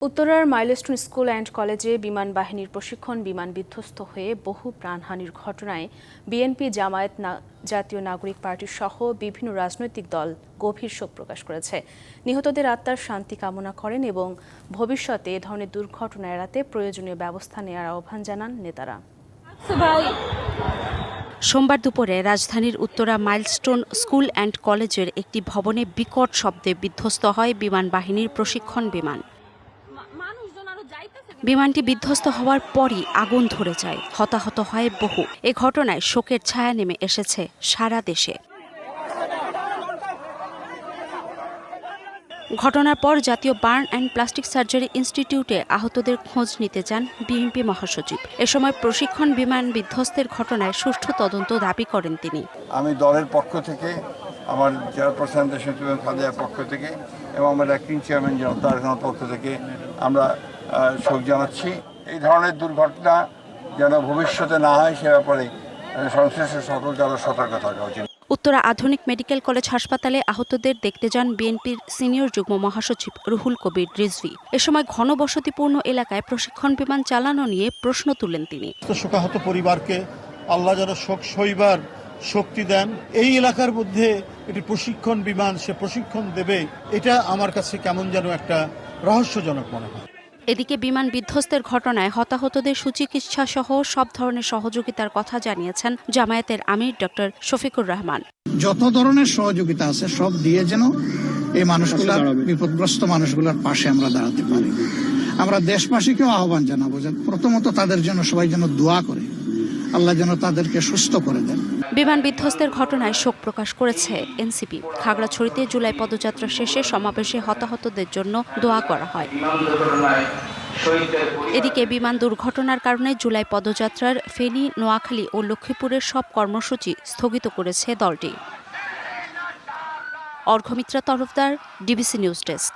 উত্তরার milestone school and কলেজে বিমান বাহিনীর প্রশিক্ষণ বিমান বিধ্বস্ত হয়ে বহু প্রাণহানির ঘটনায় বিএনপি জামায়াত জাতীয় নাগরিক পার্টি সহ বিভিন্ন রাজনৈতিক দল গভীর শোক প্রকাশ করেছে। নিহতদের আত্মার শান্তি কামনা করেন এবং ভবিষ্যতে এ ধরনের দুর্ঘটনা এড়াতে প্রয়োজনীয় ব্যবস্থা নেওয়ার আহ্বান জানান নেতারা। সোমবার দুপুরে রাজধানীর উত্তরা মাইলস্টোন স্কুল অ্যান্ড কলেজের একটি ভবনে বিকট শব্দে বিধ্বস্ত হয় বিমান বাহিনীর প্রশিক্ষণ বিমান। বিমানটি বিধ্বস্ত হওয়ার পরই আগুন ধরে যায়, হতাহত হয় বহু। এ ঘটনায় শোকের ছায়া নেমে এসেছে সারা দেশে। ঘটনার পর জাতীয় বার্ন অ্যান্ড প্লাস্টিক সার্জারি ইনস্টিটিউটে আহতদের খোঁজ নিতে যান বিএনপি মহাসচিব। এ সময় প্রশিক্ষণ বিমান বিধ্বস্তের ঘটনায় সুষ্ঠু তদন্ত দাবি করেন তিনি। আমি দলের পক্ষ থেকে, আমার জেলা প্রশাসন খাদিয়ার পক্ষ থেকে এবং আমার অ্যাক্টিং চেয়ারম্যান তার পক্ষ থেকে আমরা শোক জানাচ্ছি। এই ধরনের দুর্ঘটনা যেন ভবিষ্যতে না হয় সে ব্যাপারে সংশ্লিষ্ট সকলকে আরও সতর্ক থাকা উচিত। উত্তরা আধুনিক মেডিকেল কলেজ হাসপাতালে আহতদের দেখতে যান বিএনপির সিনিয়র যুগ্ম মহাসচিব রুহুল কবির রিজভী। এ সময় ঘনবসতিপূর্ণ এলাকায় প্রশিক্ষণ বিমান চালানো নিয়ে প্রশ্ন তুলেন তিনি। শোকাহত পরিবারকে আল্লাহ যেন শোক সইবার শক্তি দেন। এই এলাকার মধ্যে এটি প্রশিক্ষণ বিমান, সে প্রশিক্ষণ দেবে, এটা আমার কাছে কেমন যেন একটা রহস্যজনক মনে হয়। এদিকে বিমান বিধ্বস্তের ঘটনায় হতাহতদের সুচিকিৎসা সহ সব ধরনের সহযোগিতার কথা জানিয়েছেন জামায়াতের আমির ডক্টর শফিকুর রহমান। যত ধরনের সহযোগিতা আছে সব দিয়ে যেন এই মানুষগুলার, বিপদগ্রস্ত মানুষগুলোর পাশে আমরা দাঁড়াতে পারি। আমরা দেশবাসীকেও আহ্বান জানাবো যে প্রথমত তাদের জন্য সবাই যেন দোয়া করে, আল্লাহ যেন তাদেরকে সুস্থ করে দেন। বিমান বিধ্বস্তের ঘটনায় শোক প্রকাশ করেছে এনসিপি। খাগড়াছড়িতে জুলাই পদযাত্রা শেষে সমাবেশে হতাহতদের জন্য দোয়া করা হয়। এদিকে বিমান দুর্ঘটনার কারণে জুলাই পদযাত্রার ফেনী, নোয়াখালী ও লক্ষ্মীপুরের সব কর্মসূচি স্থগিত করেছে দলটি। অর্ঘ্যমিত্রা তরফদার, ডিবিসি নিউজ ডেস্ক।